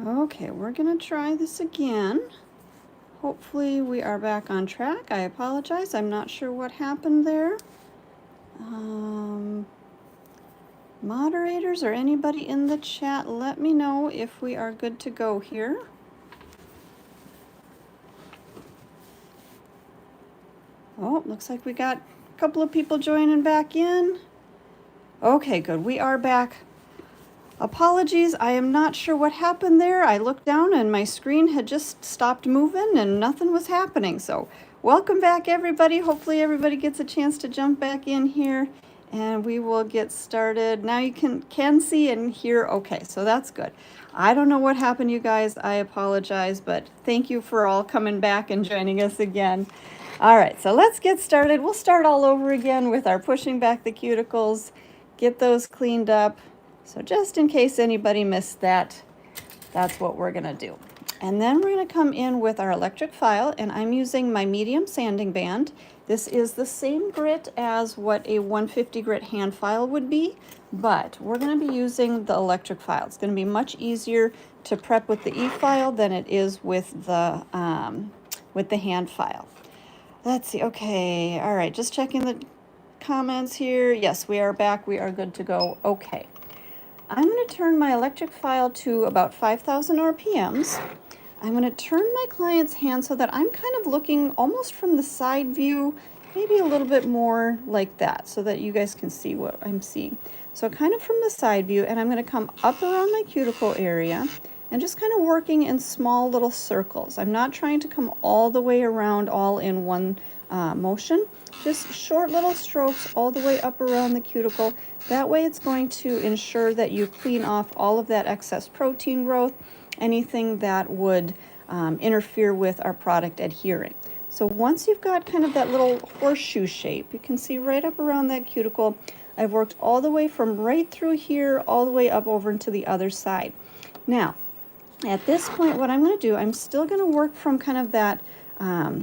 Okay, we're gonna try this again. Hopefully we are back on track. I apologize, I'm not sure what happened there. Moderators or anybody in the chat, let me know if we are good to go here. Oh, looks like we got a couple of people joining back in. Okay, good, we are back. Apologies, I am not sure what happened there. I looked down and my screen had just stopped moving and nothing was happening. So welcome back everybody. Hopefully everybody gets a chance to jump back in here and we will get started. Now you can see and hear okay, so that's good. I don't know what happened, you guys. I apologize, but thank you for all coming back and joining us again. All right, so let's get started. We'll start all over again with our pushing back the cuticles, get those cleaned up. So just in case anybody missed that, that's what we're gonna do. And then we're gonna come in with our electric file, and I'm using my medium sanding band. This is the same grit as what a 150 grit hand file would be, but we're gonna be using the electric file. It's gonna be much easier to prep with the e-file than it is with the hand file. Let's see, okay, all right, just checking the comments here. Yes, we are back, we are good to go, okay. I'm going to turn my electric file to about 5,000 RPMs. I'm going to turn my client's hand so that I'm kind of looking almost from the side view, maybe a little bit more like that, so that you guys can see what I'm seeing. So kind of from the side view, and I'm going to come up around my cuticle area and just kind of working in small little circles. I'm not trying to come all the way around all in one motion, just short little strokes all the way up around the cuticle. That way it's going to ensure that you clean off all of that excess protein growth, anything that would interfere with our product adhering. So once you've got kind of that little horseshoe shape, you can see right up around that cuticle, I've worked all the way from right through here all the way up over into the other side. Now, at this point, what I'm going to do, I'm still going to work from kind of that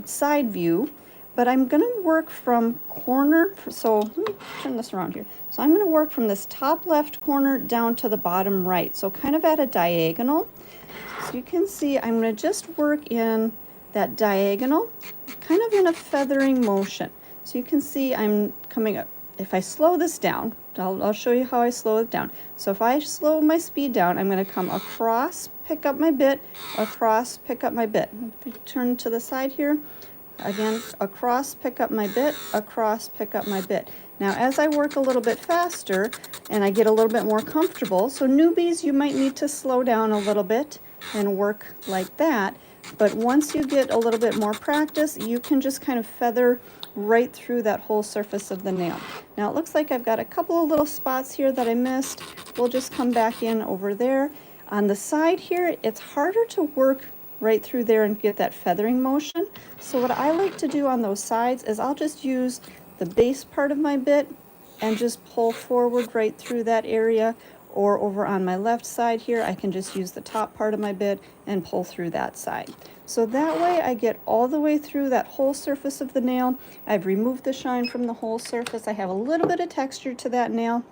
side view, but I'm going to work from corner, so let me turn this around here. So I'm going to work from this top left corner down to the bottom right, so kind of at a diagonal. So you can see I'm going to just work in that diagonal, kind of in a feathering motion. So you can see I'm coming up. If I slow this down, I'll show you how I slow it down. So if I slow my speed down, I'm going to come across, pick up my bit, across, pick up my bit. Turn to the side here. Again, across, pick up my bit, across, pick up my bit. Now, as I work a little bit faster and I get a little bit more comfortable, so newbies, you might need to slow down a little bit and work like that. But once you get a little bit more practice, you can just kind of feather right through that whole surface of the nail. Now, it looks like I've got a couple of little spots here that I missed. We'll just come back in over there. On the side here, it's harder to work right through there and get that feathering motion. So what I like to do on those sides is I'll just use the base part of my bit and just pull forward right through that area, or over on my left side here, I can just use the top part of my bit and pull through that side. So that way I get all the way through that whole surface of the nail. I've removed the shine from the whole surface. I have a little bit of texture to that nail.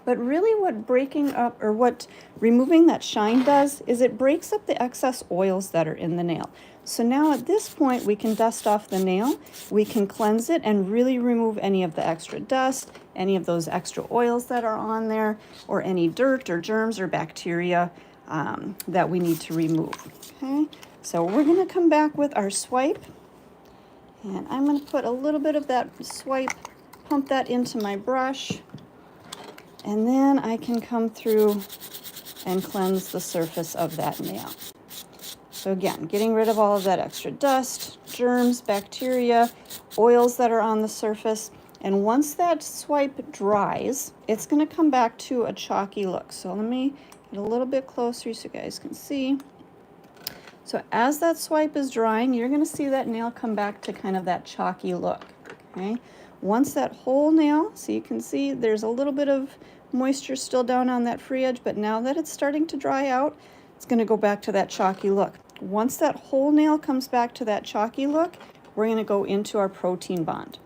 But really what breaking up, or what removing that shine does, is it breaks up the excess oils that are in the nail. So now at this point, we can dust off the nail, we can cleanse it and really remove any of the extra dust, any of those extra oils that are on there, or any dirt or germs or bacteria that we need to remove. Okay, so we're gonna come back with our swipe, and I'm gonna put a little bit of that swipe, pump that into my brush, and then I can come through and cleanse the surface of that nail. So again, getting rid of all of that extra dust, germs, bacteria, oils that are on the surface. And once that swipe dries, it's going to come back to a chalky look. So let me get a little bit closer so you guys can see. So as that swipe is drying, you're going to see that nail come back to kind of that chalky look. Okay. Once that whole nail, so you can see there's a little bit of moisture still down on that free edge, but now that it's starting to dry out, it's going to go back to that chalky look. Once that whole nail comes back to that chalky look, we're going to go into our protein bond.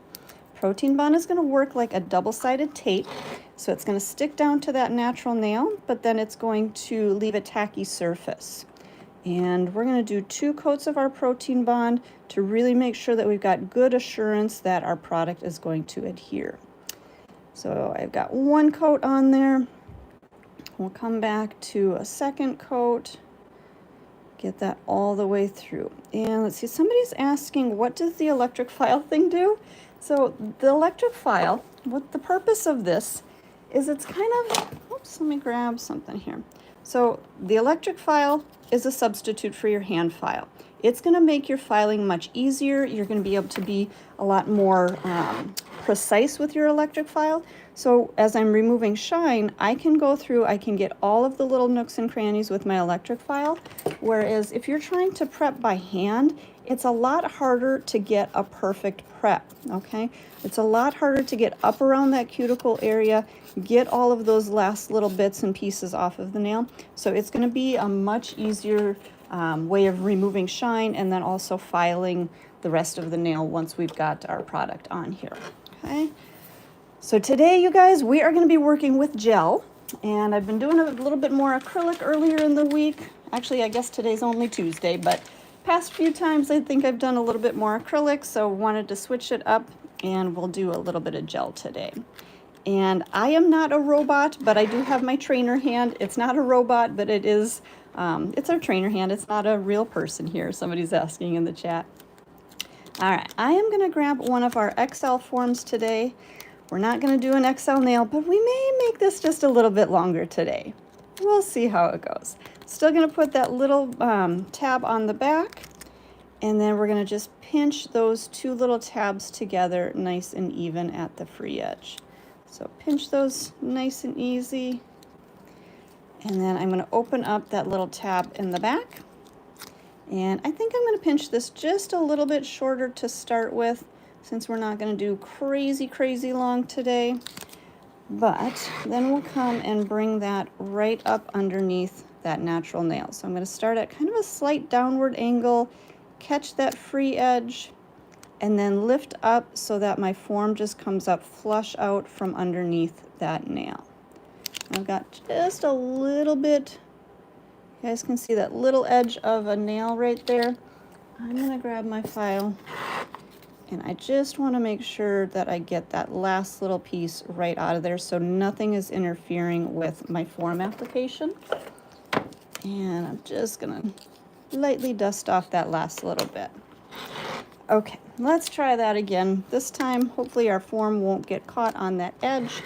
Protein bond is going to work like a double-sided tape. So it's going to stick down to that natural nail, but then it's going to leave a tacky surface. And we're going to do 2 coats of our protein bond to really make sure that we've got good assurance that our product is going to adhere. So I've got 1 coat on there. We'll come back to a 2nd coat. Get that all the way through. And let's see, somebody's asking, what does the electric file thing do? So the electric file, what the purpose of this is, it's kind of, oops, let me grab something here. So the electric file is a substitute for your hand file. It's going to make your filing much easier. You're going to be able to be a lot more precise with your electric file. So as I'm removing shine, I can go through, I can get all of the little nooks and crannies with my electric file. Whereas if you're trying to prep by hand, it's a lot harder to get a perfect prep, okay? It's a lot harder to get up around that cuticle area, get all of those last little bits and pieces off of the nail. So it's going to be a much easier way of removing shine and then also filing the rest of the nail once we've got our product on here, okay? So today, you guys, we are going to be working with gel, and I've been doing a little bit more acrylic earlier in the week. Actually, I guess today's only Tuesday, but past few times I think I've done a little bit more acrylic, so wanted to switch it up, and we'll do a little bit of gel today. And I am not a robot, but I do have my trainer hand. It's not a robot, but it is, it's our trainer hand. It's not a real person here. Somebody's asking in the chat. All right, I am going to grab one of our XL forms today. We're not going to do an XL nail, but we may make this just a little bit longer today. We'll see how it goes. Still going to put that little tab on the back, and then we're going to just pinch those 2 little tabs together nice and even at the free edge. So pinch those nice and easy, and then I'm going to open up that little tab in the back, and I think I'm going to pinch this just a little bit shorter to start with, since we're not going to do crazy long today. But then we'll come and bring that right up underneath that natural nail. So I'm going to start at kind of a slight downward angle, catch that free edge, and then lift up so that my form just comes up flush out from underneath that nail. I've got just a little bit, you guys can see that little edge of a nail right there. I'm going to grab my file, and I just want to make sure that I get that last little piece right out of there so nothing is interfering with my form application. And I'm just going to lightly dust off that last little bit. Okay, let's try that again. This time, hopefully our form won't get caught on that edge,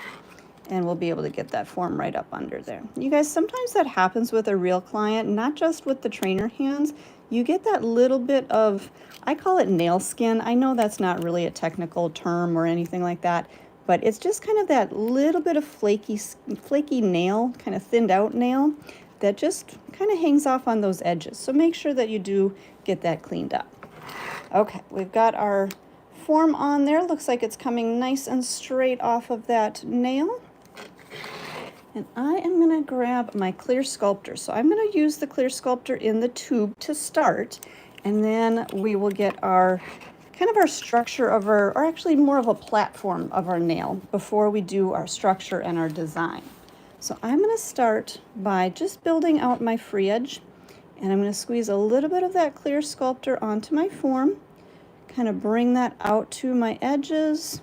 and we'll be able to get that form right up under there. You guys, sometimes that happens with a real client, not just with the trainer hands. You get that little bit of, I call it nail skin. I know that's not really a technical term or anything like that, but it's just kind of that little bit of flaky nail, kind of thinned out nail that just kind of hangs off on those edges. So make sure that you do get that cleaned up. Okay, we've got our form on there. Looks like it's coming nice and straight off of that nail. And I am going to grab my clear sculptor. So I'm going to use the clear sculptor in the tube to start, and then we will get our kind of our structure of our, or actually more of a platform of our nail before we do our structure and our design. So I'm going to start by just building out my free edge, and I'm going to squeeze a little bit of that clear sculptor onto my form, kind of bring that out to my edges,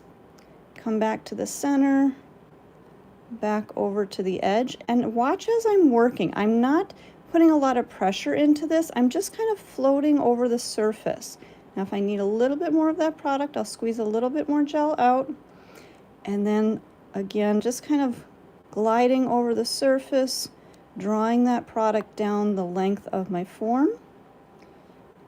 come back to the center, back over to the edge, and watch as I'm working. I'm not putting a lot of pressure into this. I'm just kind of floating over the surface. Now if I need a little bit more of that product, I'll squeeze a little bit more gel out, and then again just kind of gliding over the surface, drawing that product down the length of my form,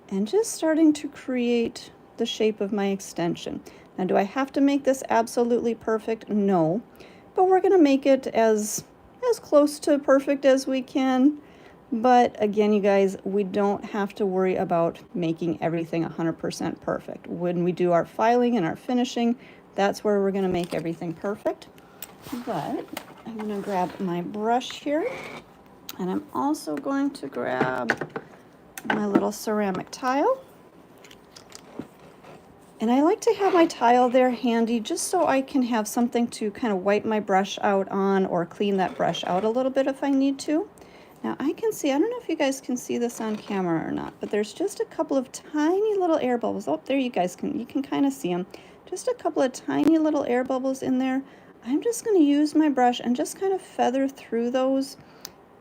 and just starting to create the shape of my extension. Now, do I have to make this absolutely perfect? No, but we're going to make it as close to perfect as we can. But again, you guys, we don't have to worry about making everything 100% perfect. When we do our filing and our finishing, that's where we're going to make everything perfect. But I'm going to grab my brush here, and I'm also going to grab my little ceramic tile. And I like to have my tile there handy just so I can have something to kind of wipe my brush out on or clean that brush out a little bit if I need to. Now I can see, I don't know if you guys can see this on camera or not, but there's just a couple of tiny little air bubbles. Oh, there you can kind of see them. Just a couple of tiny little air bubbles in there. I'm just going to use my brush and just kind of feather through those,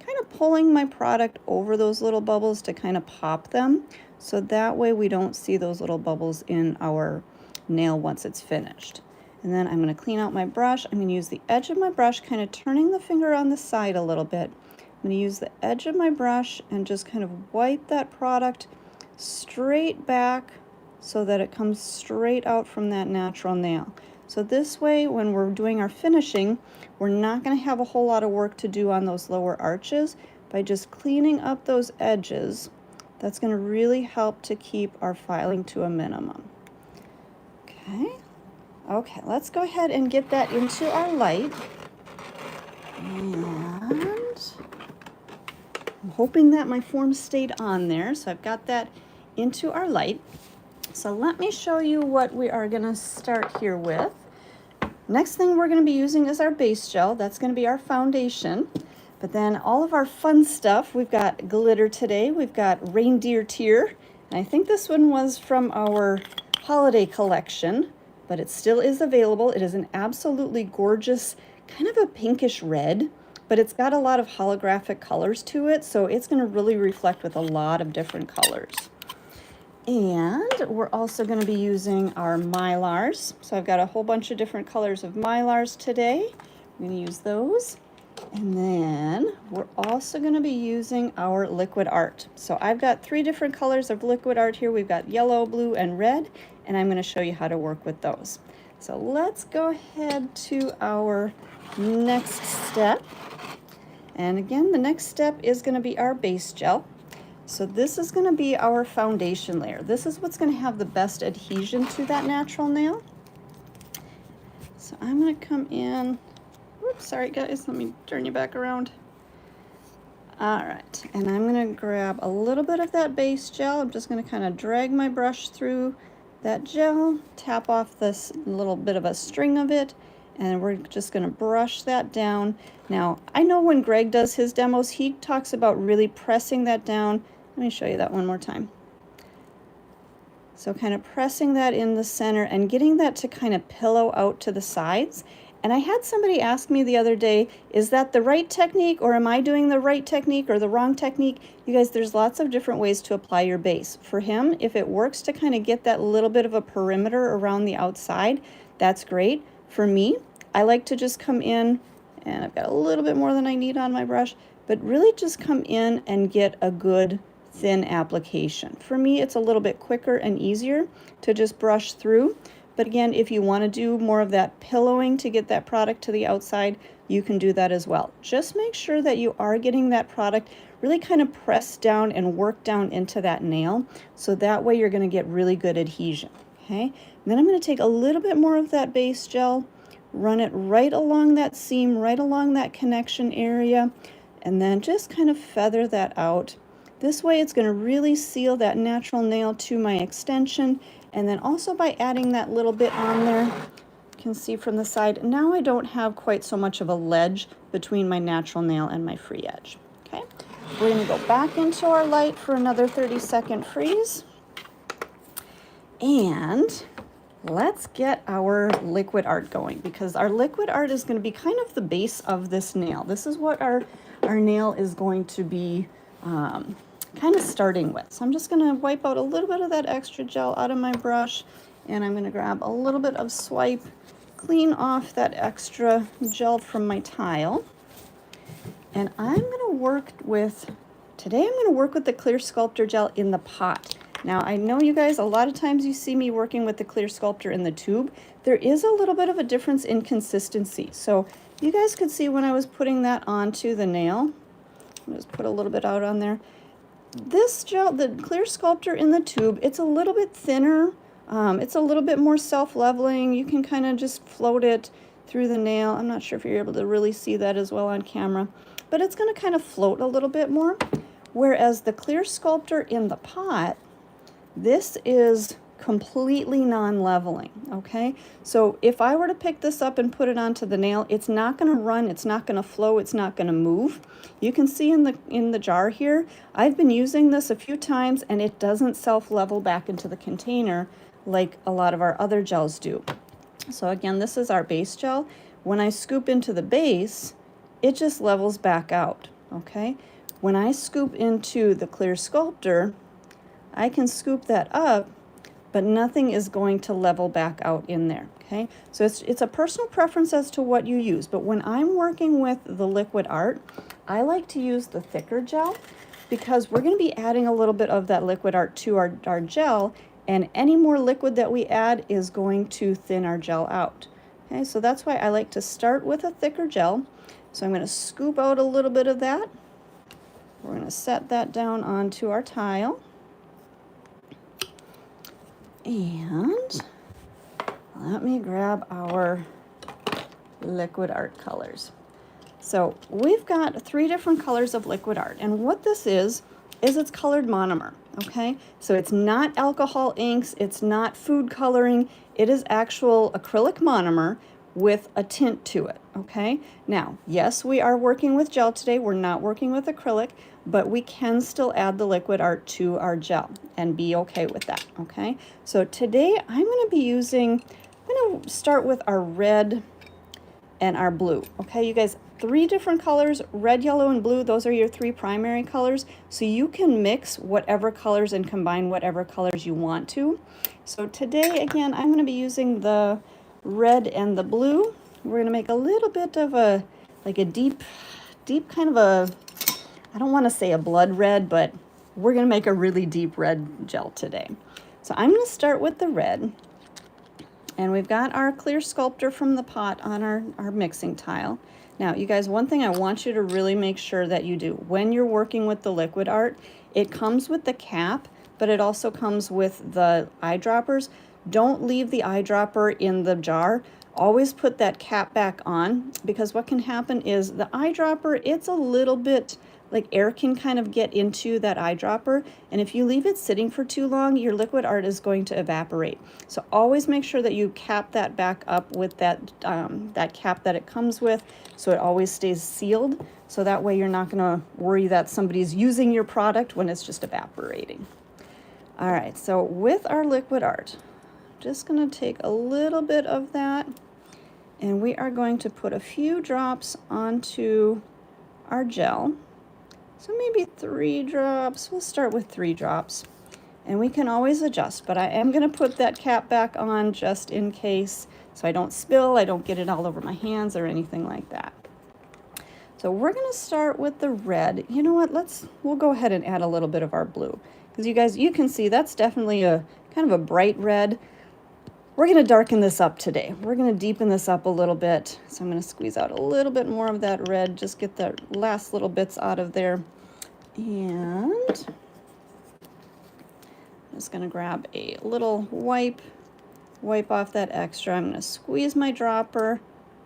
kind of pulling my product over those little bubbles to kind of pop them. So that way we don't see those little bubbles in our nail once it's finished. And then I'm going to clean out my brush. I'm going to use the edge of my brush, kind of turning the finger on the side a little bit. I'm going to use the edge of my brush and just kind of wipe that product straight back so that it comes straight out from that natural nail. So this way, when we're doing our finishing, we're not going to have a whole lot of work to do on those lower arches. By just cleaning up those edges, that's going to really help to keep our filing to a minimum. Okay, let's go ahead and get that into our light. And I'm hoping that my form stayed on there, so I've got that into our light. So let me show you what we are going to start here with. Next thing we're going to be using is our base gel. That's going to be our foundation. But then all of our fun stuff, we've got glitter today. We've got Reindeer Tear. And I think this one was from our holiday collection, but it still is available. It is an absolutely gorgeous, kind of a pinkish red, but it's got a lot of holographic colors to it, so it's going to really reflect with a lot of different colors. And we're also going to be using our Mylars. So I've got a whole bunch of different colors of Mylars today. I'm going to use those. And then we're also going to be using our liquid art. So I've got 3 different colors of liquid art here. We've got yellow, blue, and red, and I'm going to show you how to work with those. So let's go ahead to our next step. And again, the next step is going to be our base gel. So this is going to be our foundation layer. This is what's going to have the best adhesion to that natural nail. So I'm going to come in. Oops, sorry guys, let me turn you back around. All right, and I'm going to grab a little bit of that base gel. I'm just going to kind of drag my brush through that gel, tap off this little bit of a string of it, and we're just going to brush that down. Now, I know when Greg does his demos, he talks about really pressing that down. Let me show you that one more time. So kind of pressing that in the center and getting that to kind of pillow out to the sides. And I had somebody ask me the other day, is that the right technique, or am I doing the right technique or the wrong technique? You guys, there's lots of different ways to apply your base. For him, if it works to kind of get that little bit of a perimeter around the outside, that's great. For me, I like to just come in, and I've got a little bit more than I need on my brush, but really just come in and get a good thin application. For me, it's a little bit quicker and easier to just brush through. But again, if you want to do more of that pillowing to get that product to the outside, you can do that as well. Just make sure that you are getting that product really kind of pressed down and worked down into that nail, so that way you're going to get really good adhesion. Okay, and then I'm going to take a little bit more of that base gel, run it right along that seam, right along that connection area, and then just kind of feather that out. This way it's going to really seal that natural nail to my extension. And then also by adding that little bit on there, you can see from the side, now I don't have quite so much of a ledge between my natural nail and my free edge. Okay, we're going to go back into our light for another 30-second freeze. And let's get our liquid art going, because our liquid art is going to be kind of the base of this nail. This is what our nail is going to be kind of starting with. So I'm just going to wipe out a little bit of that extra gel out of my brush, and I'm going to grab a little bit of swipe, clean off that extra gel from my tile. And I'm going to work with, today I'm going to work with the clear Sculptor gel in the pot. Now I know you guys, a lot of times you see me working with the clear Sculptor in the tube. There is a little bit of a difference in consistency. So you guys could see when I was putting that onto the nail, I'll just put a little bit out on there. This gel, the clear Sculptor in the tube, it's a little bit thinner. It's a little bit more self-leveling. You can kind of just float it through the nail. I'm not sure if you're able to really see that as well on camera, but it's going to kind of float a little bit more. Whereas the clear Sculptor in the pot, this is completely non-leveling, okay? So if I were to pick this up and put it onto the nail, it's not going to run, it's not going to flow, it's not going to move. You can see in the jar here, I've been using this a few times and it doesn't self-level back into the container like a lot of our other gels do. So again, this is our base gel. When I scoop into the base, it just levels back out, okay? When I scoop into the clear Sculptor, I can scoop that up, but nothing is going to level back out in there, okay? So it's a personal preference as to what you use, but when I'm working with the liquid art, I like to use the thicker gel because we're gonna be adding a little bit of that liquid art to our gel, and any more liquid that we add is going to thin our gel out. Okay, so that's why I like to start with a thicker gel. So I'm gonna scoop out a little bit of that. We're gonna set that down onto our tile. And let me grab our liquid art colors. So we've got 3 different colors of liquid art, and what this is it's colored monomer, okay? So it's not alcohol inks, it's not food coloring, it is actual acrylic monomer with a tint to it, okay? Now, yes, we are working with gel today, we're not working with acrylic, but we can still add the liquid art to our gel and be okay with that, okay? So today I'm gonna be using, I'm gonna start with our red and our blue, okay? You guys, 3 different colors, red, yellow, and blue, those are your 3 primary colors, so you can mix whatever colors and combine whatever colors you want to. So today, again, I'm gonna be using the red and the blue. We're gonna make a little bit of a, like a deep kind of a, I don't wanna say a blood red, but we're gonna make a really deep red gel today. So I'm gonna start with the red, and we've got our clear Sculptor from the pot on our mixing tile. Now, you guys, one thing I want you to really make sure that you do when you're working with the liquid art, it comes with the cap, but it also comes with the eyedroppers. Don't leave the eyedropper in the jar. Always put that cap back on, because what can happen is the eyedropper, it's a little bit, like air can kind of get into that eyedropper, and if you leave it sitting for too long, your liquid art is going to evaporate. So always make sure that you cap that back up with that, that cap that it comes with, so it always stays sealed, so that way you're not gonna worry that somebody's using your product when it's just evaporating. All right, so with our liquid art, just gonna take a little bit of that, and we are going to put a few drops onto our gel. So maybe 3 drops, we'll start with 3 drops, and we can always adjust, but I am gonna put that cap back on just in case, so I don't spill, I don't get it all over my hands or anything like that. So we're gonna start with the red. You know what, we'll go ahead and add a little bit of our blue, because you guys, you can see that's definitely a kind of a bright red. We're gonna darken this up today. We're gonna deepen this up a little bit. So I'm gonna squeeze out a little bit more of that red, just get the last little bits out of there. And I'm just gonna grab a little wipe off that extra. I'm gonna squeeze my dropper,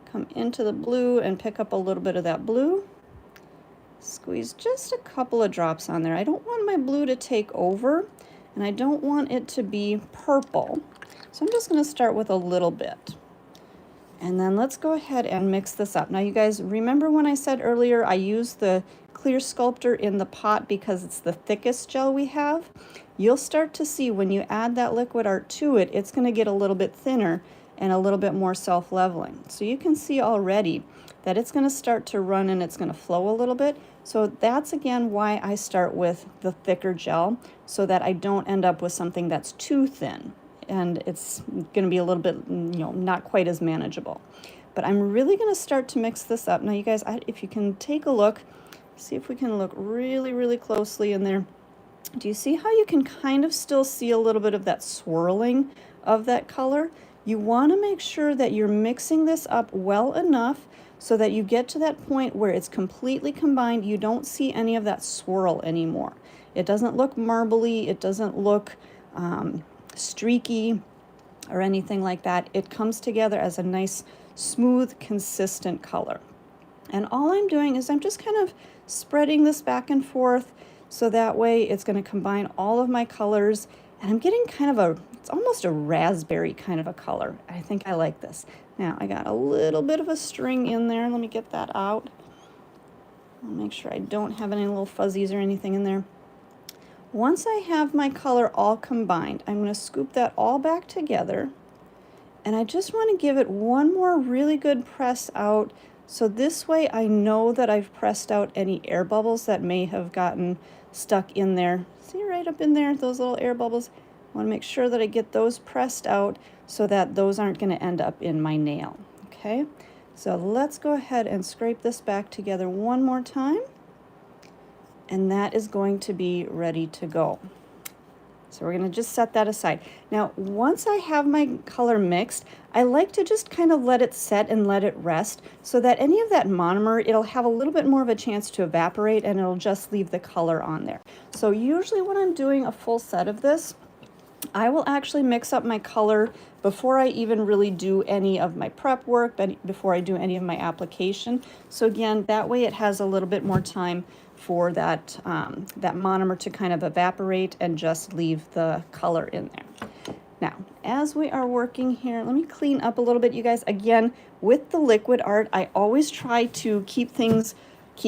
come into the blue and pick up a little bit of that blue. Squeeze just a couple of drops on there. I don't want my blue to take over, and I don't want it to be purple. So I'm just going to start with a little bit. And then let's go ahead and mix this up. Now you guys, remember when I said earlier I used the clear Sculptor in the pot because it's the thickest gel we have? You'll start to see when you add that liquid art to it, it's going to get a little bit thinner and a little bit more self-leveling. So you can see already that it's going to start to run and it's going to flow a little bit. So that's again why I start with the thicker gel, so that I don't end up with something that's too thin and it's going to be a little bit, you know, not quite as manageable. But I'm really going to start to mix this up. Now you guys, if you can take a look, see if we can look really, really closely in there. Do you see how you can kind of still see a little bit of that swirling of that color? You want to make sure that you're mixing this up well enough so that you get to that point where it's completely combined. You don't see any of that swirl anymore. It doesn't look marbly, it doesn't look streaky or anything like that. It comes together as a nice, smooth, consistent color. And all I'm doing is I'm just kind of spreading this back and forth, so that way it's going to combine all of my colors And I'm getting kind of a, it's almost a raspberry kind of a color. I think I like this. Now I got a little bit of a string in there. Let me get that out. I'll make sure I don't have any little fuzzies or anything in there. Once I have my color all combined, I'm going to scoop that all back together. And I just want to give it one more really good press out. So this way I know that I've pressed out any air bubbles that may have gotten stuck in there. See right up in there, those little air bubbles? I want to make sure that I get those pressed out so that those aren't going to end up in my nail. Okay, so let's go ahead and scrape this back together one more time. And that is going to be ready to go. So we're going to just set that aside. Now, once I have my color mixed, I like to just kind of let it set and let it rest so that any of that monomer, it'll have a little bit more of a chance to evaporate and it'll just leave the color on there. So usually when I'm doing a full set of this, I will actually mix up my color before I even really do any of my prep work, but before I do any of my application. So again, that way it has a little bit more time for that, that monomer to kind of evaporate and just leave the color in there. Now, as we are working here, let me clean up a little bit, you guys. Again, with the liquid art, I always try to keep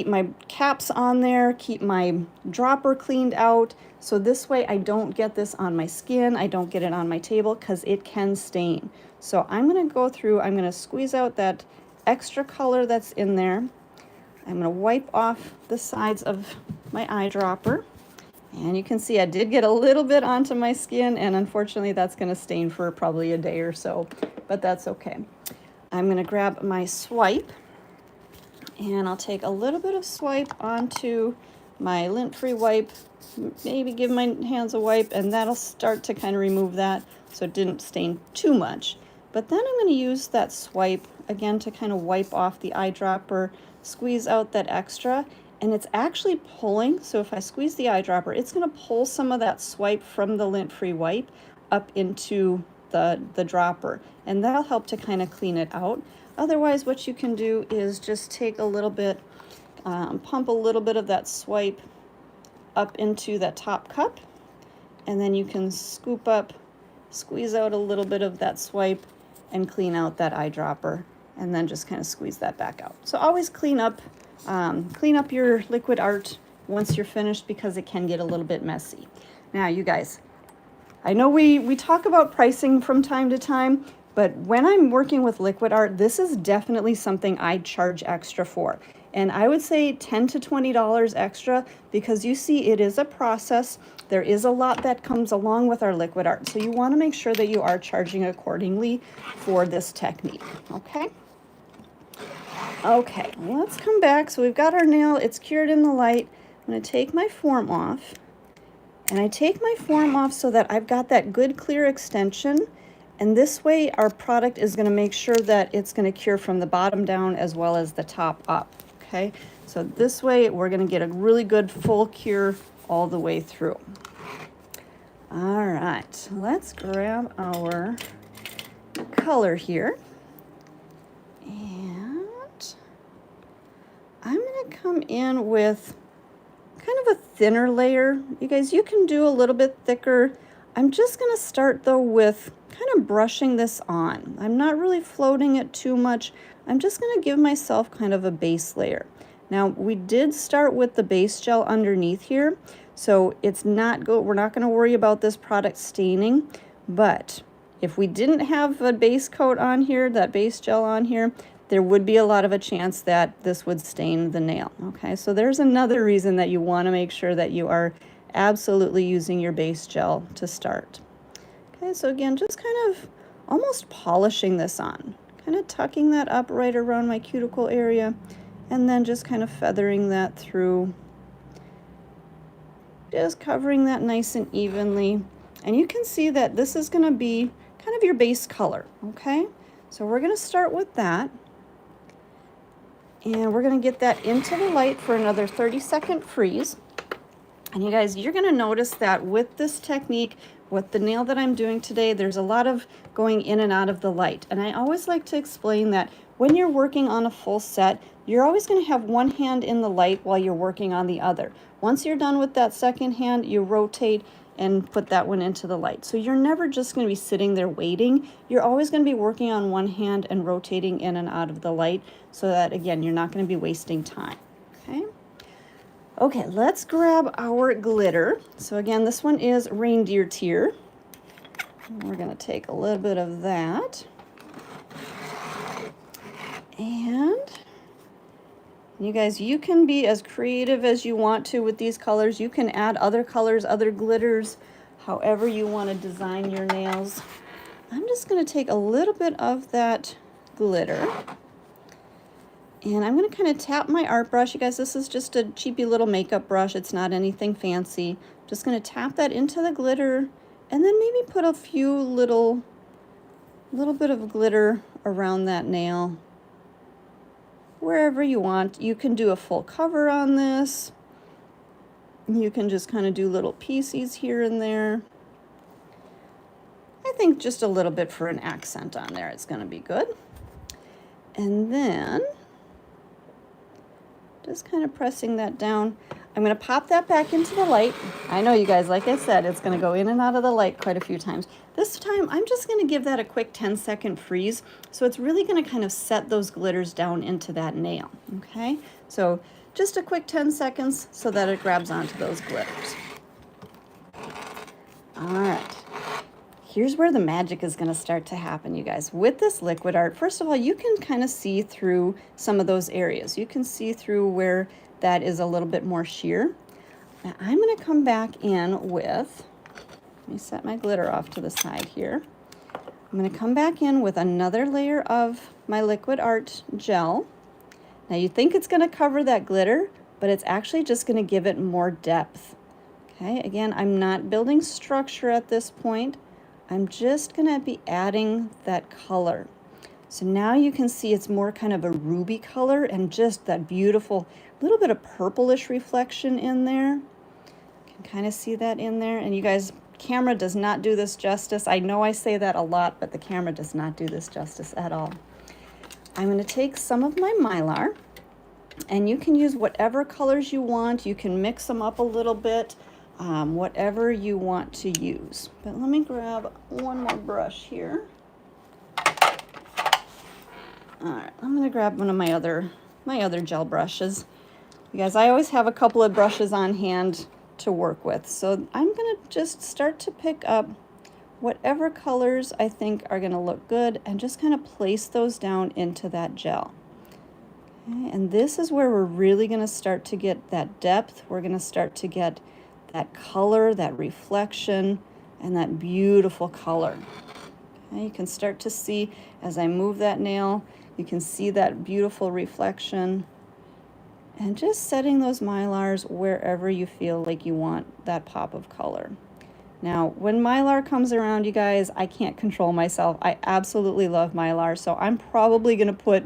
my caps on there, keep my dropper cleaned out. So this way I don't get this on my skin, I don't get it on my table because it can stain. So I'm going to go through, I'm going to squeeze out that extra color that's in there. I'm going to wipe off the sides of my eyedropper. And you can see I did get a little bit onto my skin, and unfortunately that's going to stain for probably a day or so, but that's okay. I'm going to grab my swipe, and I'll take a little bit of swipe onto my lint-free wipe, maybe give my hands a wipe, and that'll start to kind of remove that so it didn't stain too much. But then I'm going to use that swipe again to kind of wipe off the eyedropper, squeeze out that extra, and it's actually pulling. So if I squeeze the eyedropper, it's going to pull some of that swipe from the lint-free wipe up into the dropper, and that'll help to kind of clean it out. Otherwise, what you can do is just take a little bit, pump a little bit of that swipe up into that top cup, and then you can scoop up, squeeze out a little bit of that swipe and clean out that eyedropper, and then just kind of squeeze that back out. So always clean up your liquid art once you're finished because it can get a little bit messy. Now, you guys, I know we talk about pricing from time to time, but when I'm working with liquid art, this is definitely something I charge extra for. And I would say $10 to $20 extra because you see it is a process. There is a lot that comes along with our liquid art. So you want to make sure that you are charging accordingly for this technique, okay? Okay, let's come back. So we've got our nail, it's cured in the light. I'm going to take my form off. And I take my form off so that I've got that good clear extension. And this way our product is going to make sure that it's going to cure from the bottom down as well as the top up. Okay, so this way we're going to get a really good full cure all the way through. All right, let's grab our color here. And I'm going to come in with kind of a thinner layer. You guys, you can do a little bit thicker. I'm just going to start though with kind of brushing this on. I'm not really floating it too much. I'm just going to give myself kind of a base layer. Now, we did start with the base gel underneath here, so it's not we're not going to worry about this product staining, but if we didn't have a base coat on here, that base gel on here, there would be a lot of a chance that this would stain the nail. Okay, so there's another reason that you want to make sure that you are absolutely using your base gel to start. Okay, so again, just kind of almost polishing this on. Kind of tucking that up right around my cuticle area, and then just kind of feathering that through. Just covering that nice and evenly. And you can see that this is going to be kind of your base color, okay? So we're going to start with that. And we're going to get that into the light for another 30-second freeze. And you guys, you're going to notice that with this technique, with the nail that I'm doing today, there's a lot of going in and out of the light. And I always like to explain that when you're working on a full set, you're always going to have one hand in the light while you're working on the other. Once you're done with that second hand, you rotate and put that one into the light. So you're never just going to be sitting there waiting. You're always going to be working on one hand and rotating in and out of the light so that, again, you're not going to be wasting time. Okay? Okay, let's grab our glitter. So again, this one is Reindeer Tear. We're going to take a little bit of that. And you guys, you can be as creative as you want to with these colors. You can add other colors, other glitters, however you want to design your nails. I'm just going to take a little bit of that glitter. And I'm going to kind of tap my art brush. You guys, this is just a cheapy little makeup brush. It's not anything fancy. Just going to tap that into the glitter and then maybe put a few little bit of glitter around that nail. Wherever you want. You can do a full cover on this. You can just kind of do little pieces here and there. I think just a little bit for an accent on there, it's going to be good. And then just kind of pressing that down. I'm going to pop that back into the light. I know you guys, like I said, it's going to go in and out of the light quite a few times. This time, I'm just going to give that a quick 10-second freeze. So it's really going to kind of set those glitters down into that nail. Okay, so just a quick 10 seconds so that it grabs onto those glitters. All right. Here's where the magic is going to start to happen, you guys. With this liquid art, first of all, you can kind of see through some of those areas. You can see through where that is a little bit more sheer. Now I'm going to come back in with, let me set my glitter off to the side here. I'm going to come back in with another layer of my liquid art gel. Now you think it's going to cover that glitter, but it's actually just going to give it more depth. Okay, again, I'm not building structure at this point. I'm just going to be adding that color. So now you can see it's more kind of a ruby color and just that beautiful little bit of purplish reflection in there. You can kind of see that in there. And you guys, camera does not do this justice. I know I say that a lot, but the camera does not do this justice at all. I'm going to take some of my Mylar, and you can use whatever colors you want. You can mix them up a little bit, whatever you want to use. But let me grab one more brush here. All right, I'm going to grab one of my other gel brushes. You guys, I always have a couple of brushes on hand to work with. So I'm going to just start to pick up whatever colors I think are going to look good and just kind of place those down into that gel. Okay, and this is where we're really going to start to get that depth. We're going to start to get that color, that reflection, and that beautiful color. Okay, you can start to see as I move that nail, you can see that beautiful reflection. And just setting those Mylars wherever you feel like you want that pop of color. Now, when Mylar comes around, you guys, I can't control myself. I absolutely love Mylar, so I'm probably going to put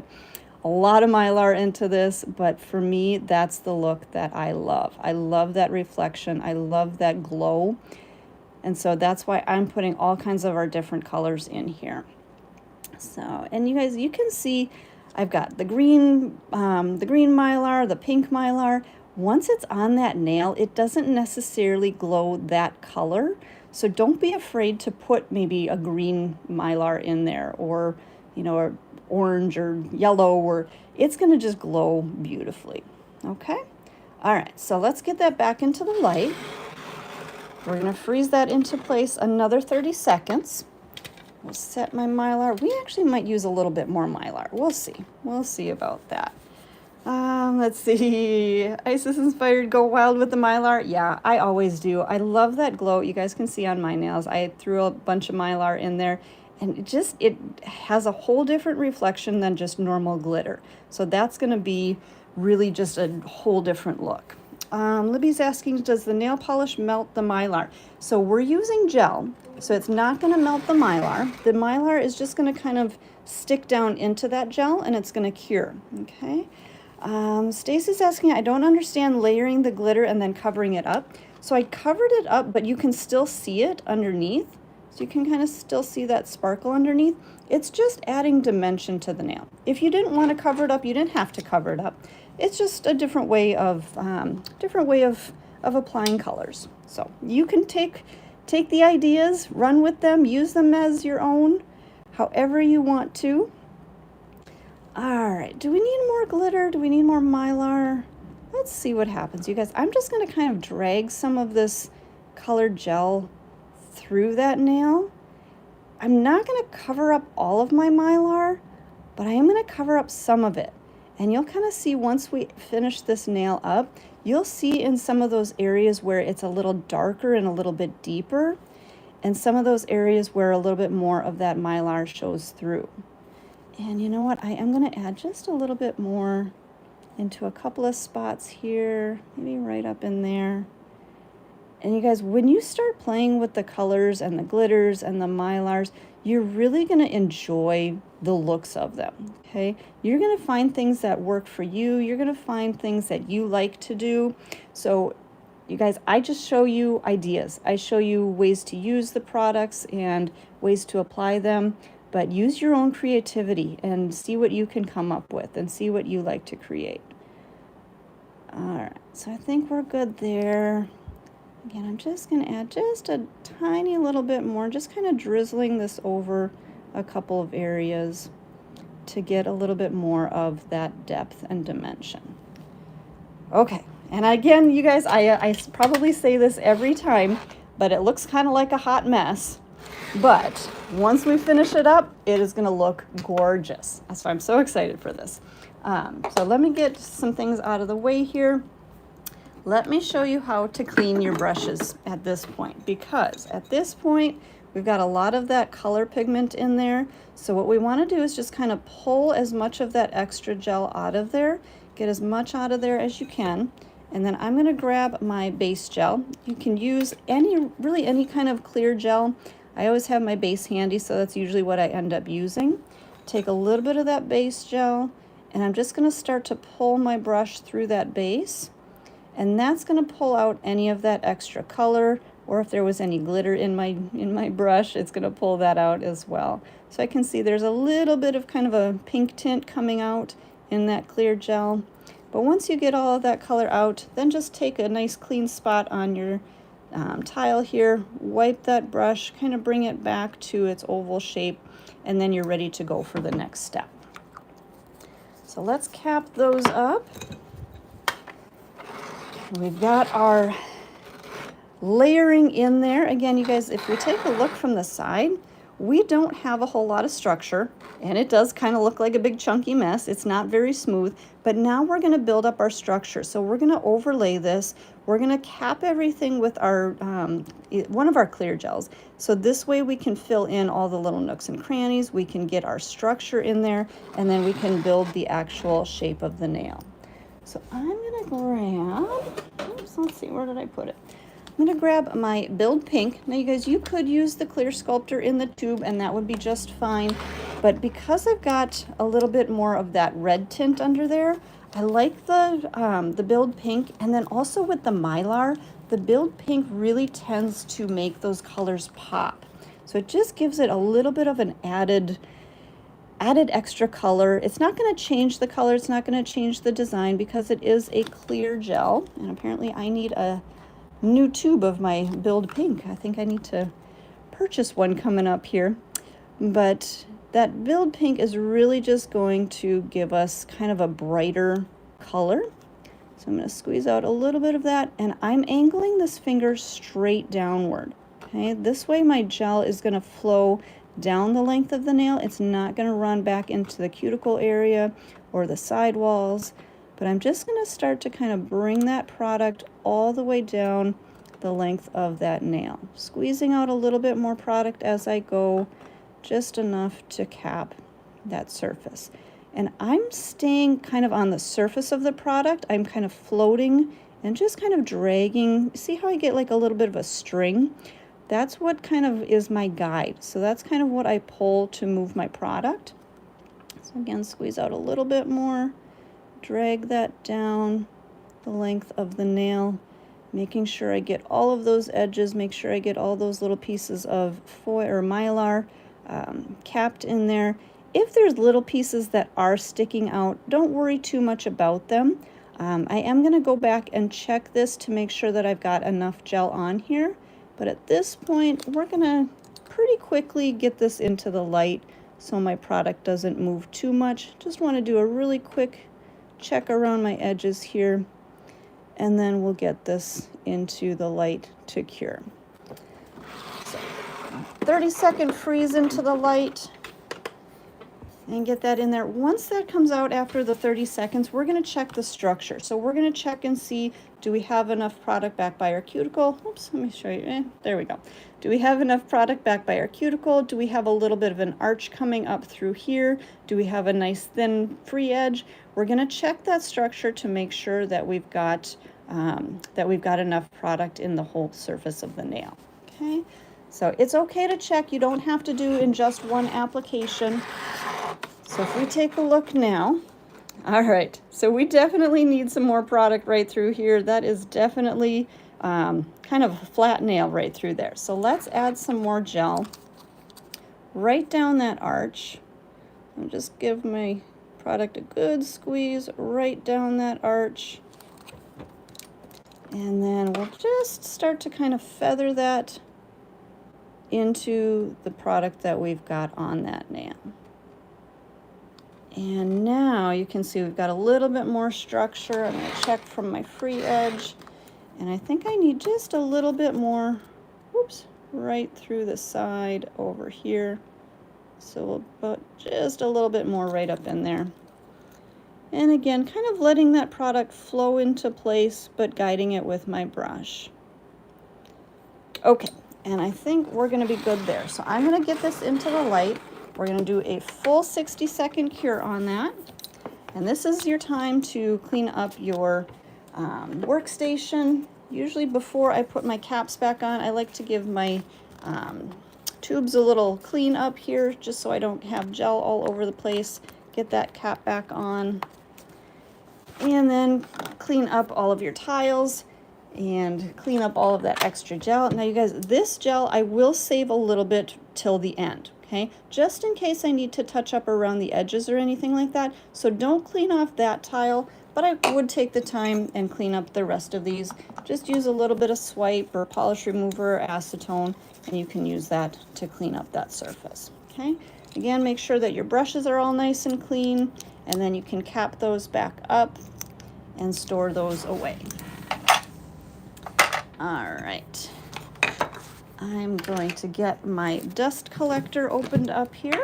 a lot of Mylar into this, but for me, that's the look that I love. I love that reflection. I love that glow. And so that's why I'm putting all kinds of our different colors in here. So, and you guys, you can see I've got the green Mylar, the pink Mylar. Once it's on that nail, it doesn't necessarily glow that color. So don't be afraid to put maybe a green Mylar in there, or, you know, or orange or yellow, or it's going to just glow beautifully. Okay. All right. So let's get that back into the light. We're going to freeze that into place another 30 seconds. We'll set my Mylar. We actually might use a little bit more Mylar. We'll see. We'll see about that. Let's see. Isis inspired, go wild with the Mylar. Yeah, I always do. I love that glow. You guys can see on my nails. I threw a bunch of Mylar in there, and it has a whole different reflection than just normal glitter. So that's going to be really just a whole different look. Libby's asking, does the nail polish melt the Mylar? So we're using gel, so it's not going to melt the Mylar. The Mylar is just going to kind of stick down into that gel, and it's going to cure. Okay. Stacy's asking, I don't understand layering the glitter and then covering it up. So I covered it up, but you can still see it underneath. So you can kind of still see that sparkle underneath. It's just adding dimension to the nail. If you didn't want to cover it up, you didn't have to cover it up. It's just a different way of applying colors. So you can take the ideas, run with them, use them as your own, however you want to. All right, do we need more glitter? Do we need more Mylar? Let's see what happens, you guys. I'm just going to kind of drag some of this colored gel through that nail. I'm not going to cover up all of my Mylar, but I am going to cover up some of it. And you'll kind of see once we finish this nail up, you'll see in some of those areas where it's a little darker and a little bit deeper, and some of those areas where a little bit more of that Mylar shows through. And you know what? I am going to add just a little bit more into a couple of spots here, maybe right up in there. And you guys, when you start playing with the colors and the glitters and the Mylars, you're really going to enjoy the looks of them, okay? You're going to find things that work for you. You're going to find things that you like to do. So you guys, I just show you ideas. I show you ways to use the products and ways to apply them. But use your own creativity and see what you can come up with and see what you like to create. All right, so I think we're good there. Again, I'm just going to add just a tiny little bit more, just kind of drizzling this over a couple of areas to get a little bit more of that depth and dimension. Okay, and again, you guys, I probably say this every time, but it looks kind of like a hot mess. But once we finish it up, it is going to look gorgeous. That's why I'm so excited for this. So let me get some things out of the way here. Let me show you how to clean your brushes at this point, because at this point, we've got a lot of that color pigment in there. So what we want to do is just kind of pull as much of that extra gel out of there, get as much out of there as you can. And then I'm going to grab my base gel. You can use really any kind of clear gel. I always have my base handy, so that's usually what I end up using. Take a little bit of that base gel, and I'm just going to start to pull my brush through that base. And that's going to pull out any of that extra color, or if there was any glitter in my brush, it's going to pull that out as well. So I can see there's a little bit of kind of a pink tint coming out in that clear gel. But once you get all of that color out, then just take a nice clean spot on your tile here, wipe that brush, kind of bring it back to its oval shape, and then you're ready to go for the next step. So let's cap those up. We've got our layering in there. Again, you guys, if we take a look from the side, we don't have a whole lot of structure, and it does kind of look like a big chunky mess. It's not very smooth, but now we're going to build up our structure. So we're going to overlay this. We're going to cap everything with our one of our clear gels. So this way we can fill in all the little nooks and crannies. We can get our structure in there, and then we can build the actual shape of the nail. So I'm going to grab, oops, let's see, where did I put it? I'm going to grab my Build Pink. Now, you guys, you could use the clear Sculptor in the tube, and that would be just fine. But because I've got a little bit more of that red tint under there, I like the Build Pink. And then also with the Mylar, the Build Pink really tends to make those colors pop. So it just gives it a little bit of an added extra color. It's not going to change the color. It's not going to change the design because it is a clear gel. And apparently I need a new tube of my Build Pink. I think I need to purchase one coming up here. But that Build Pink is really just going to give us kind of a brighter color. So I'm going to squeeze out a little bit of that, and I'm angling this finger straight downward. Okay, this way my gel is going to flow down the length of the nail. It's not going to run back into the cuticle area or the side walls. But I'm just going to start to kind of bring that product all the way down the length of that nail. Squeezing out a little bit more product as I go, just enough to cap that surface. And I'm staying kind of on the surface of the product. I'm kind of floating and just kind of dragging. See how I get like a little bit of a string? That's what kind of is my guide. So that's kind of what I pull to move my product. So again, squeeze out a little bit more. Drag that down the length of the nail. making sure I get all of those edges, make sure I get all those little pieces of foil or Mylar capped in there. If there's little pieces that are sticking out, don't worry too much about them. I am going to go back and check this to make sure that I've got enough gel on here, but at this point we're going to pretty quickly get this into the light so my product doesn't move too much. Just want to do a really quick check around my edges here, and then we'll get this into the light to cure. So 30-second freeze into the light and get that in there. Once that comes out after the 30 seconds, we're going to check the structure. So we're going to check and see, do we have enough product back by our cuticle? Oops, let me show you. There we go. Do we have enough product back by our cuticle? Do we have a little bit of an arch coming up through here? Do we have a nice thin free edge? We're going to check that structure to make sure that we've got enough product in the whole surface of the nail. Okay, so it's okay to check. You don't have to do in just one application. So if we take a look now, all right, so we definitely need some more product right through here. That is definitely kind of a flat nail right through there. So let's add some more gel right down that arch and just give my product a good squeeze right down that arch. And then we'll just start to kind of feather that into the product that we've got on that nail. And now you can see we've got a little bit more structure. I'm going to check from my free edge. And I think I need just a little bit more, whoops, right through the side over here. So we'll put just a little bit more right up in there. And again, kind of letting that product flow into place, but guiding it with my brush. Okay, and I think we're going to be good there. So I'm going to get this into the light. We're going to do a full 60-second cure on that. And this is your time to clean up your workstation. Usually before I put my caps back on, I like to give my tubes a little clean up here just so I don't have gel all over the place. Get that cap back on. And then clean up all of your tiles and clean up all of that extra gel. Now you guys, this gel I will save a little bit till the end. Okay, just in case I need to touch up around the edges or anything like that. So don't clean off that tile, but I would take the time and clean up the rest of these. Just use a little bit of swipe or polish remover or acetone, and you can use that to clean up that surface. Okay, again, make sure that your brushes are all nice and clean, and then you can cap those back up and store those away. All right. I'm going to get my dust collector opened up here.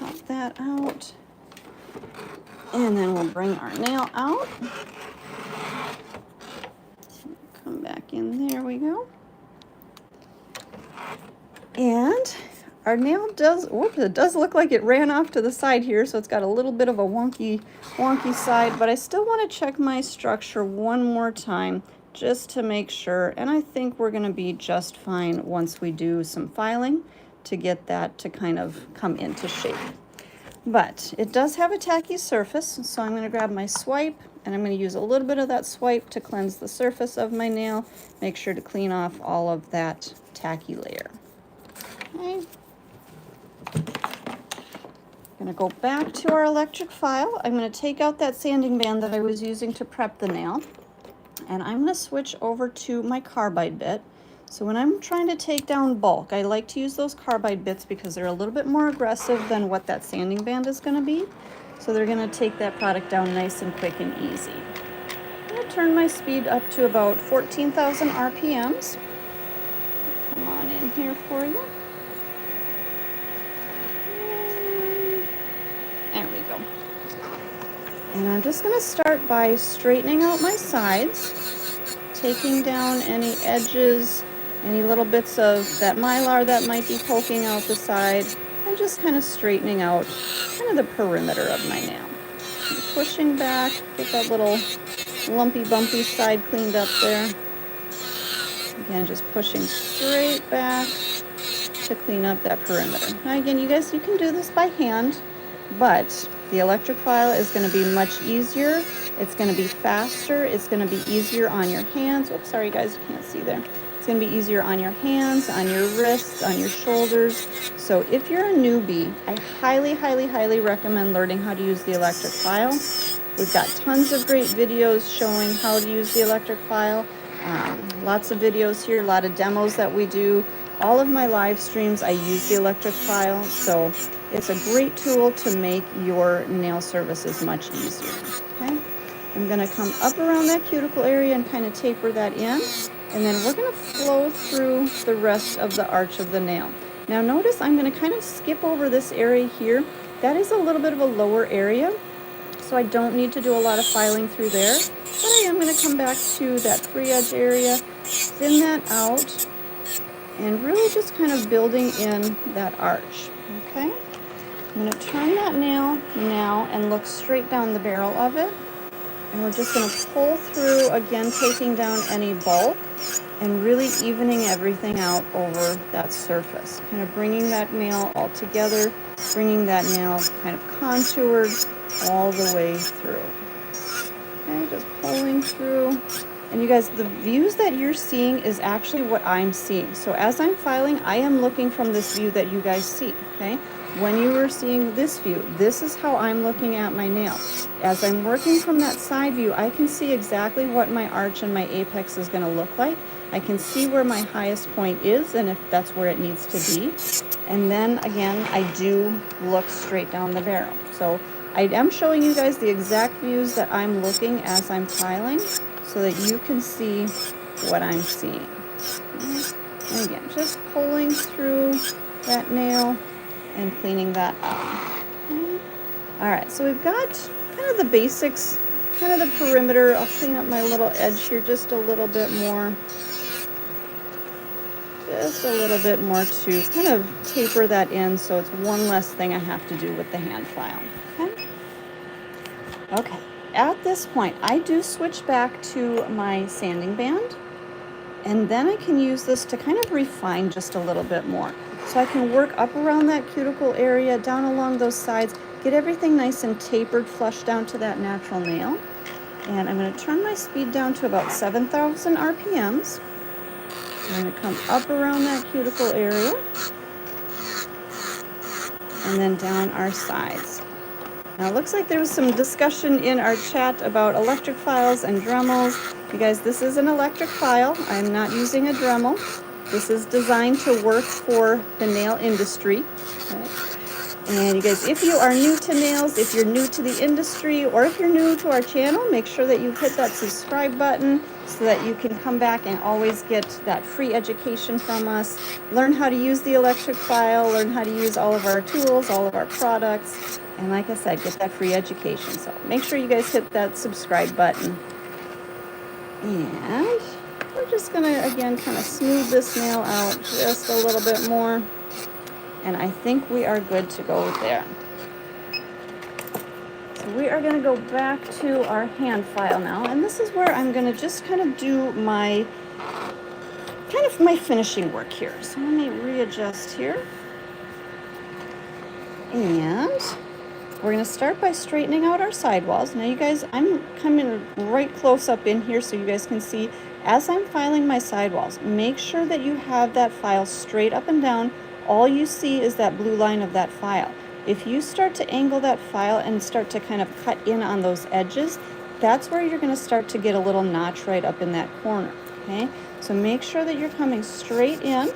Pop that out. And then we'll bring our nail out. Come back in, there we go. And our nail does, whoops, it does look like it ran off to the side here, so it's got a little bit of a wonky side, but I still want to check my structure one more time, just to make sure, and I think we're going to be just fine once we do some filing to get that to kind of come into shape. But it does have a tacky surface, so I'm going to grab my swipe, and I'm going to use a little bit of that swipe to cleanse the surface of my nail. Make sure to clean off all of that tacky layer. Okay. I'm going to go back to our electric file. I'm going to take out that sanding band that I was using to prep the nail. And I'm going to switch over to my carbide bit. So when I'm trying to take down bulk, I like to use those carbide bits because they're a little bit more aggressive than what that sanding band is going to be. So they're going to take that product down nice and quick and easy. I'm going to turn my speed up to about 14,000 RPMs. Come on in here for you. There we go. And I'm just going to start by straightening out my sides, taking down any edges, any little bits of that Mylar that might be poking out the side, and just kind of straightening out kind of the perimeter of my nail. And pushing back, get that little lumpy, bumpy side cleaned up there. Again, just pushing straight back to clean up that perimeter. Now again, you guys, you can do this by hand. but the electric file is going to be much easier. It's going to be faster. It's going to be easier on your hands. Oops, sorry guys, you can't see there. It's going to be easier on your hands, on your wrists, on your shoulders. So if you're a newbie, I highly, highly, highly recommend learning how to use the electric file. We've got tons of great videos showing how to use the electric file. Lots of videos here, a lot of demos that we do. All of my live streams, I use the electric file, so it's a great tool to make your nail services much easier, okay? I'm gonna come up around that cuticle area and kind of taper that in, and then we're gonna flow through the rest of the arch of the nail. Now notice I'm gonna kind of skip over this area here. That is a little bit of a lower area, so I don't need to do a lot of filing through there, but I am gonna come back to that free edge area, thin that out, and really just kind of building in that arch, okay? I'm going to turn that nail now and look straight down the barrel of it. And we're just going to pull through, again, taking down any bulk and really evening everything out over that surface. Kind of bringing that nail all together, bringing that nail kind of contoured all the way through. Okay, just pulling through. And you guys, the views that you're seeing is actually what I'm seeing. So as I'm filing, I am looking from this view that you guys see, okay? When you were seeing this view, this is how I'm looking at my nail. As I'm working from that side view, I can see exactly what my arch and my apex is gonna look like. I can see where my highest point is and if that's where it needs to be. And then again, I do look straight down the barrel. So I am showing you guys the exact views that I'm looking as I'm filing, so that you can see what I'm seeing. And again, just pulling through that nail and cleaning that up. Okay. All right, so we've got kind of the basics, kind of the perimeter. I'll clean up my little edge here just a little bit more. Just a little bit more to kind of taper that in so it's one less thing I have to do with the hand file. Okay. Okay. At this point, I do switch back to my sanding band, and then I can use this to kind of refine just a little bit more. So I can work up around that cuticle area, down along those sides, get everything nice and tapered, flush down to that natural nail. And I'm going to turn my speed down to about 7,000 RPMs. I'm going to come up around that cuticle area, and then down our sides. Now it looks like there was some discussion in our chat about electric files and Dremels. You guys, this is an electric file. I'm not using a Dremel. This is designed to work for the nail industry. Okay. And you guys, if you are new to nails, if you're new to the industry, or if you're new to our channel, make sure that you hit that subscribe button so that you can come back and always get that free education from us. Learn how to use the electric file, learn how to use all of our tools, all of our products. And like I said, get that free education. So make sure you guys hit that subscribe button. And we're just gonna, again, kind of smooth this nail out just a little bit more. And I think we are good to go there. So we are gonna go back to our hand file now. And this is where I'm gonna just kind of do my finishing work here. So let me readjust here. And we're going to start by straightening out our sidewalls. Now you guys, I'm coming right close up in here so you guys can see as I'm filing my sidewalls. Make sure that you have that file straight up and down. All you see is that blue line of that file. If you start to angle that file and start to kind of cut in on those edges, that's where you're going to start to get a little notch right up in that corner. Okay, so make sure that you're coming straight in.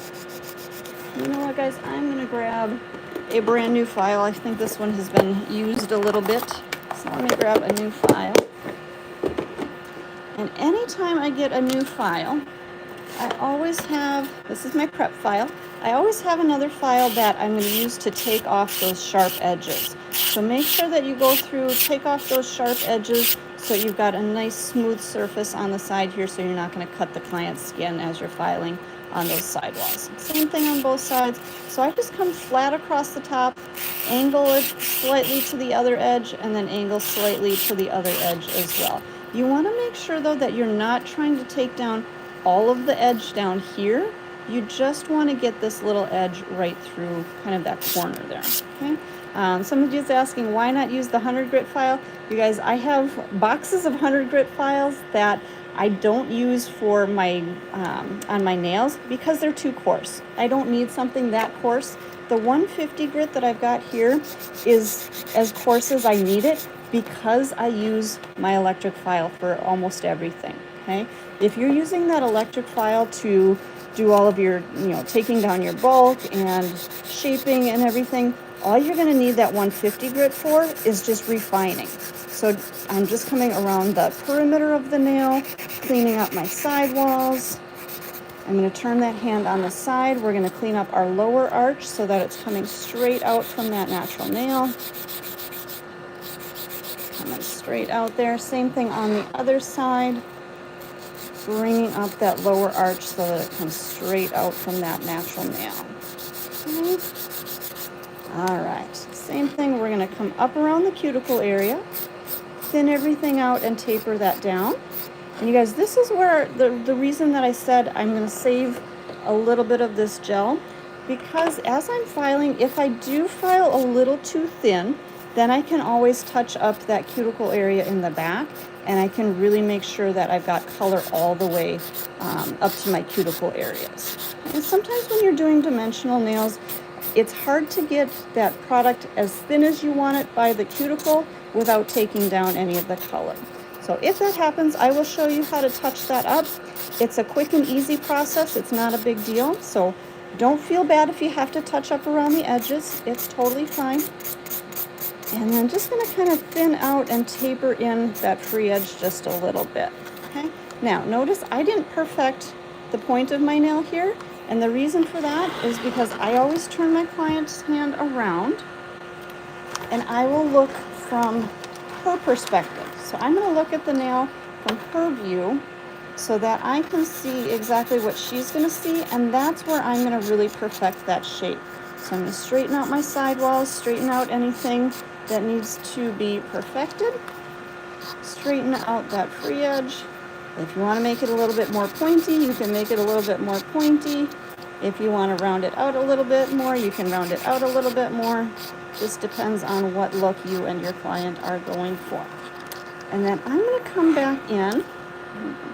You know what guys, I'm going to grab a brand new file. I think this one has been used a little bit. So let me grab a new file. And anytime I get a new file, I always have, this is my prep file, I always have another file that I'm going to use to take off those sharp edges. So make sure that you go through, take off those sharp edges so you've got a nice smooth surface on the side here so you're not going to cut the client's skin as you're filing on those sidewalls. Same thing on both sides. So I just come flat across the top, angle it slightly to the other edge, and then angle slightly to the other edge as well. You want to make sure though that you're not trying to take down all of the edge down here. You just want to get this little edge right through kind of that corner there. Okay, Somebody's asking why not use the 100 grit file. You guys, I have boxes of 100 grit files that I don't use for my on my nails because they're too coarse. I don't need something that coarse. The 150 grit that I've got here is as coarse as I need it because I use my electric file for almost everything. Okay, if you're using that electric file to do all of your, taking down your bulk and shaping and everything, all you're going to need that 150 grit for is just refining. So I'm just coming around the perimeter of the nail, cleaning up my sidewalls. I'm going to turn that hand on the side. We're going to clean up our lower arch so that it's coming straight out from that natural nail. Coming straight out there. Same thing on the other side. Bringing up that lower arch so that it comes straight out from that natural nail. Okay. All right, same thing, we're gonna come up around the cuticle area, thin everything out and taper that down. And you guys, this is where the reason that I said I'm gonna save a little bit of this gel, because as I'm filing, if I do file a little too thin, then I can always touch up that cuticle area in the back, and I can really make sure that I've got color all the way up to my cuticle areas. And sometimes when you're doing dimensional nails, it's hard to get that product as thin as you want it by the cuticle without taking down any of the color. So if that happens, I will show you how to touch that up. It's a quick and easy process. It's not a big deal. So don't feel bad if you have to touch up around the edges. It's totally fine. And then just gonna kind of thin out and taper in that free edge just a little bit, okay? Now, notice I didn't perfect the point of my nail here. And the reason for that is because I always turn my client's hand around and I will look from her perspective. So I'm going to look at the nail from her view so that I can see exactly what she's going to see, and that's where I'm going to really perfect that shape. So I'm going to straighten out my sidewalls, straighten out anything that needs to be perfected, straighten out that free edge. If you want to make it a little bit more pointy, you can make it a little bit more pointy. If you want to round it out a little bit more, you can round it out a little bit more. Just depends on what look you and your client are going for. And then I'm going to come back in,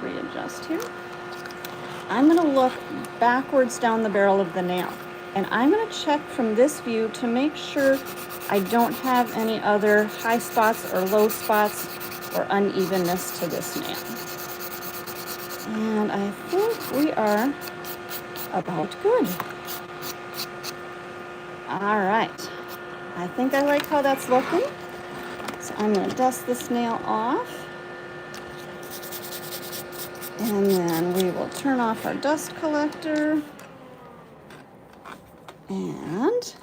readjust here. I'm going to look backwards down the barrel of the nail. And I'm going to check from this view to make sure I don't have any other high spots or low spots or unevenness to this nail. And I think we are about good. All right. I think I like how that's looking. So I'm going to dust this nail off. And then we will turn off our dust collector. And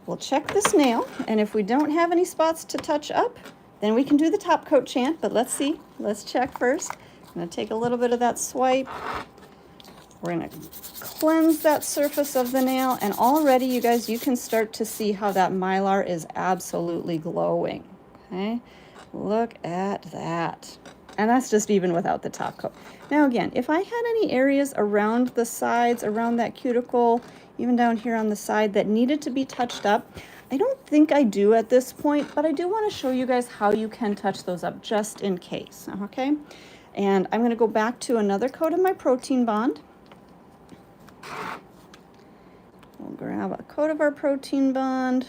we'll check this nail. And if we don't have any spots to touch up, then we can do the top coat chant. But let's see. Let's check first. I'm going to take a little bit of that swipe. We're going to cleanse that surface of the nail. And already, you guys, you can start to see how that Mylar is absolutely glowing. Okay? Look at that. And that's just even without the top coat. Now again, if I had any areas around the sides, around that cuticle, even down here on the side that needed to be touched up, I don't think I do at this point, but I do want to show you guys how you can touch those up just in case, okay? And I'm going to go back to another coat of my protein bond. We'll grab a coat of our protein bond,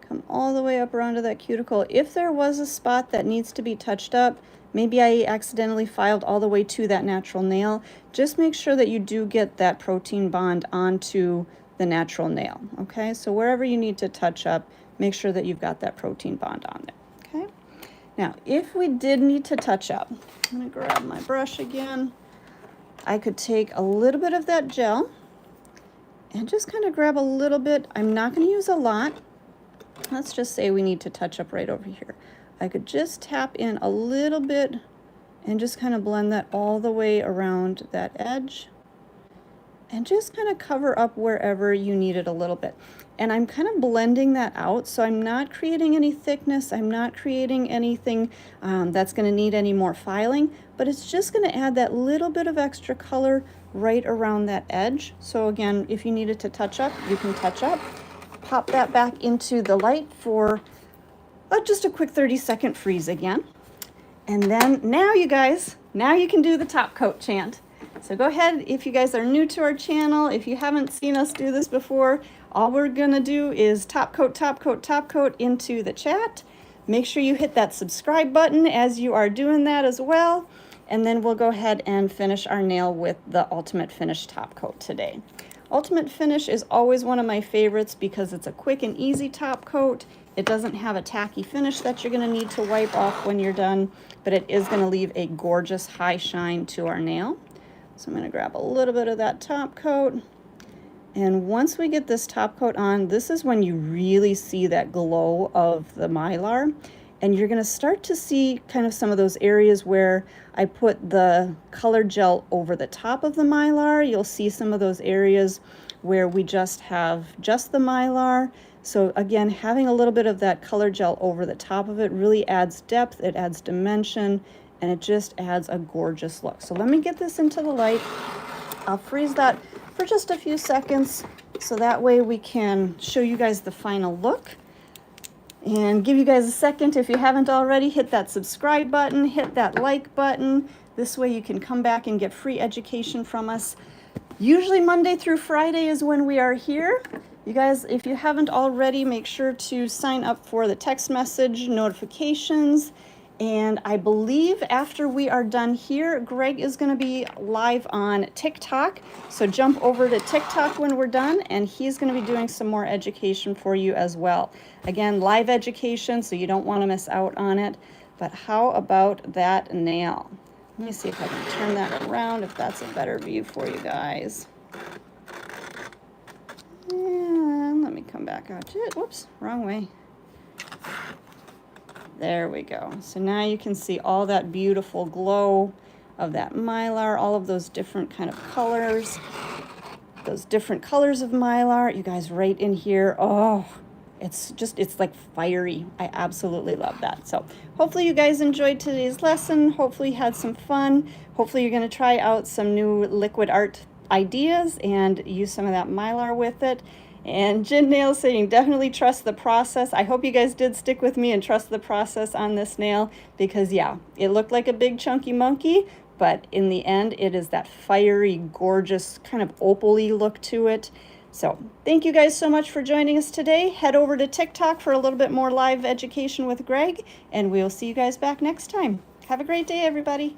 come all the way up around to that cuticle. If there was a spot that needs to be touched up, maybe I accidentally filed all the way to that natural nail, just make sure that you do get that protein bond onto the natural nail, okay? So wherever you need to touch up, make sure that you've got that protein bond on there, okay? Now, if we did need to touch up, I'm gonna grab my brush again. I could take a little bit of that gel and just kind of grab a little bit. I'm not gonna use a lot. Let's just say we need to touch up right over here. I could just tap in a little bit and just kind of blend that all the way around that edge and just kind of cover up wherever you need it a little bit. And I'm kind of blending that out, so I'm not creating any thickness. I'm not creating anything that's going to need any more filing, but it's just going to add that little bit of extra color right around that edge. So again, if you needed to touch up, you can touch up. pop that back into the light for just a quick 30-second freeze again. And then now you guys, now you can do the top coat chant. So go ahead, if you guys are new to our channel, if you haven't seen us do this before, all we're gonna do is top coat, top coat, top coat into the chat. Make sure you hit that subscribe button as you are doing that as well. And then we'll go ahead and finish our nail with the Ultimate Finish top coat today. Ultimate Finish is always one of my favorites because it's a quick and easy top coat. It doesn't have a tacky finish that you're gonna need to wipe off when you're done, but it is gonna leave a gorgeous high shine to our nail. So I'm gonna grab a little bit of that top coat. And once we get this top coat on, this is when you really see that glow of the Mylar. And you're gonna start to see kind of some of those areas where I put the color gel over the top of the Mylar. You'll see some of those areas where we just have just the Mylar. So again, having a little bit of that color gel over the top of it really adds depth, it adds dimension, and it just adds a gorgeous look. So let me get this into the light. I'll freeze that for just a few seconds so that way we can show you guys the final look. And give you guys a second, if you haven't already, hit that subscribe button, hit that like button. This way you can come back and get free education from us. Usually Monday through Friday is when we are here. You guys, if you haven't already, make sure to sign up for the text message notifications. And I believe after we are done here, Greg is going to be live on TikTok. So jump over to TikTok when we're done, and he's going to be doing some more education for you as well. Again, live education, so you don't want to miss out on it. But how about that nail? Let me see if I can turn that around, if that's a better view for you guys. And let me come back out to it. Whoops, wrong way. There we go. So now you can see all that beautiful glow of that Mylar, all of those different kind of colors, those different colors of Mylar. You guys right in here. Oh, it's like fiery. I absolutely love that. So hopefully you guys enjoyed today's lesson. Hopefully you had some fun. Hopefully you're going to try out some new liquid art ideas and use some of that Mylar with it. And Jen Nail saying, definitely trust the process. I hope you guys did stick with me and trust the process on this nail because, yeah, it looked like a big chunky monkey, but in the end, it is that fiery, gorgeous, kind of opal-y look to it. So thank you guys so much for joining us today. Head over to TikTok for a little bit more live education with Greg, and we'll see you guys back next time. Have a great day, everybody.